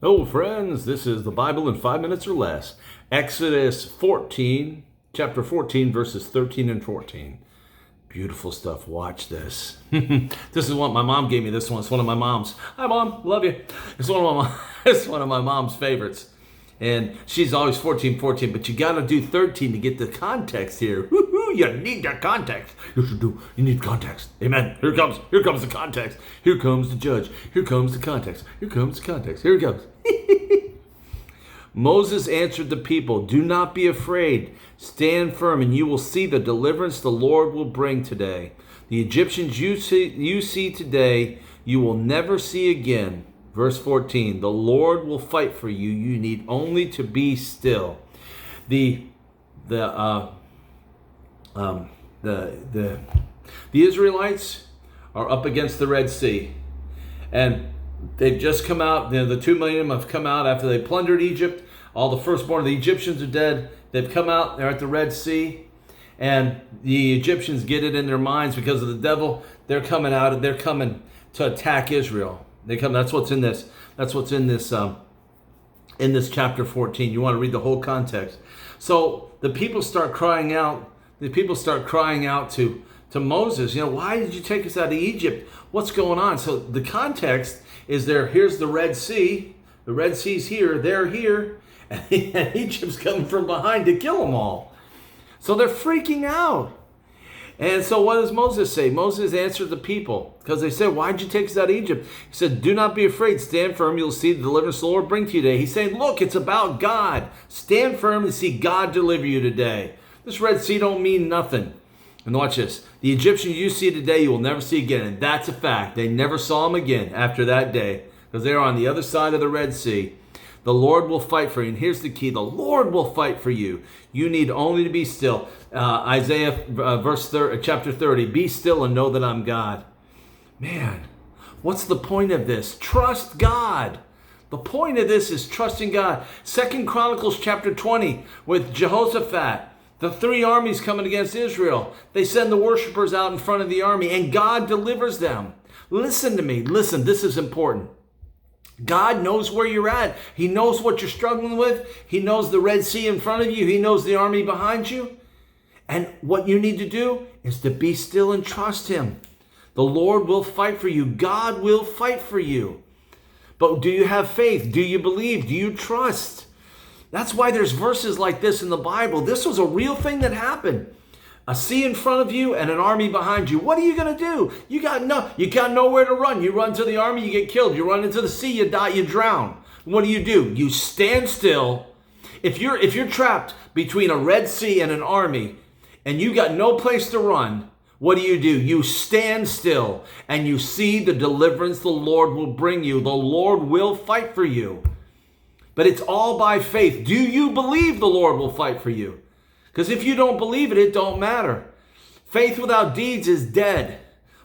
Hello, friends. This is the Bible in 5 minutes or less. Exodus 14, chapter 14, verses 13 and 14. Beautiful stuff. Watch this. This is what my mom gave me. This one. It's one of my mom's. Hi, Mom. Love you. It's it's one of my mom's favorites. And she's always 14, 14, but you got to do 13 to get the context here. Woo-hoo, you need that context. You need context. Amen. Here comes the context. Here comes the judge. Here comes the context. Here comes the context. Here it comes. Moses answered the people, "Do not be afraid. Stand firm, and you will see the deliverance the Lord will bring today. The Egyptians you see today, you will never see again." Verse 14, the Lord will fight for you. You need only to be still. The Israelites are up against the Red Sea, and they've just come out. The 2 million of them have come out after they plundered Egypt. All the firstborn of the Egyptians are dead. They've come out. They're at the Red Sea, and the Egyptians get it in their minds because of the devil. They're coming out. They're coming to attack Israel. They come. That's what's in this. That's what's in this. In this chapter 14. You want to read the whole context. So the people start crying out. The people start crying out to Moses. Why did you take us out of Egypt? What's going on? So the context is there. Here's the Red Sea. The Red Sea's here. They're here, and Egypt's coming from behind to kill them all. So they're freaking out. And so what does Moses say? Moses answered the people because they said, "Why did you take us out of Egypt?" He said, "Do not be afraid. Stand firm. You'll see the deliverance the Lord bring to you today." He's saying, look, it's about God. Stand firm and see God deliver you today. This Red Sea don't mean nothing. And watch this. The Egyptians you see today, you will never see again. And that's a fact. They never saw him again after that day because they are on the other side of the Red Sea. The Lord will fight for you. And here's the key. The Lord will fight for you. You need only to be still. Isaiah chapter 30. Be still and know that I'm God. Man, what's the point of this? Trust God. The point of this is trusting God. 2 Chronicles chapter 20 with Jehoshaphat. The 3 armies coming against Israel. They send the worshipers out in front of the army and God delivers them. Listen to me. Listen, this is important. God knows where you're at. He knows what you're struggling with. He knows the Red Sea in front of you. He knows the army behind you. And what you need to do is to be still and trust him. The Lord will fight for you. God will fight for you. But do you have faith? Do you believe? Do you trust? That's why there's verses like this in the Bible. This was a real thing that happened. A sea in front of you and an army behind you. What are you going to do? You got nowhere to run. You run to the army, you get killed. You run into the sea, you die, you drown. What do? You stand still. If you're trapped between a Red Sea and an army and you got no place to run, what do? You stand still and you see the deliverance the Lord will bring you. The Lord will fight for you. But it's all by faith. Do you believe the Lord will fight for you? Because if you don't believe it, it don't matter. Faith without deeds is dead.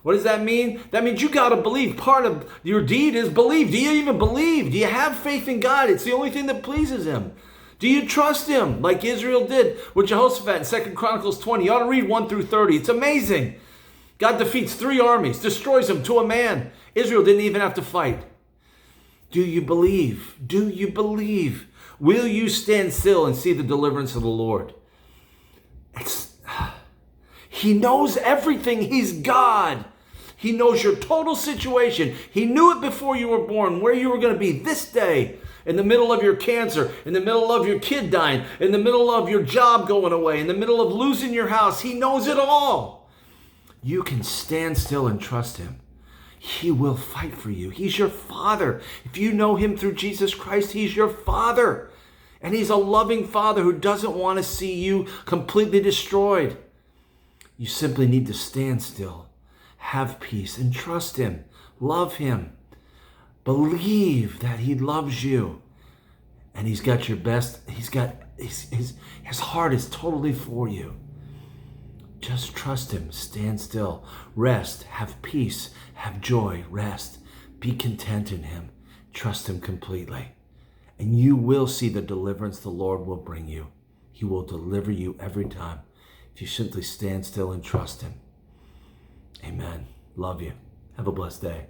What does that mean? That means you got to believe. Part of your deed is believe. Do you even believe? Do you have faith in God? It's the only thing that pleases him. Do you trust him like Israel did with Jehoshaphat in 2 Chronicles 20? You ought to read 1 through 30. It's amazing. God defeats 3 armies, destroys them to a man. Israel didn't even have to fight. Do you believe? Do you believe? Will you stand still and see the deliverance of the Lord? He knows everything. He's God. He knows your total situation. He knew it before you were born, where you were going to be this day, in the middle of your cancer, in the middle of your kid dying, in the middle of your job going away, in the middle of losing your house. He knows it all. You can stand still and trust him. He will fight for you. He's your Father. If you know him through Jesus Christ, he's your Father. And he's a loving Father who doesn't want to see you completely destroyed. You simply need to stand still, have peace, and trust him. Love him. Believe that he loves you. And he's got your best. He's got his heart is totally for you. Just trust him. Stand still. Rest. Have peace. Have joy. Rest. Be content in him. Trust him completely. And you will see the deliverance the Lord will bring you. He will deliver you every time if you simply stand still and trust him. Amen. Love you. Have a blessed day.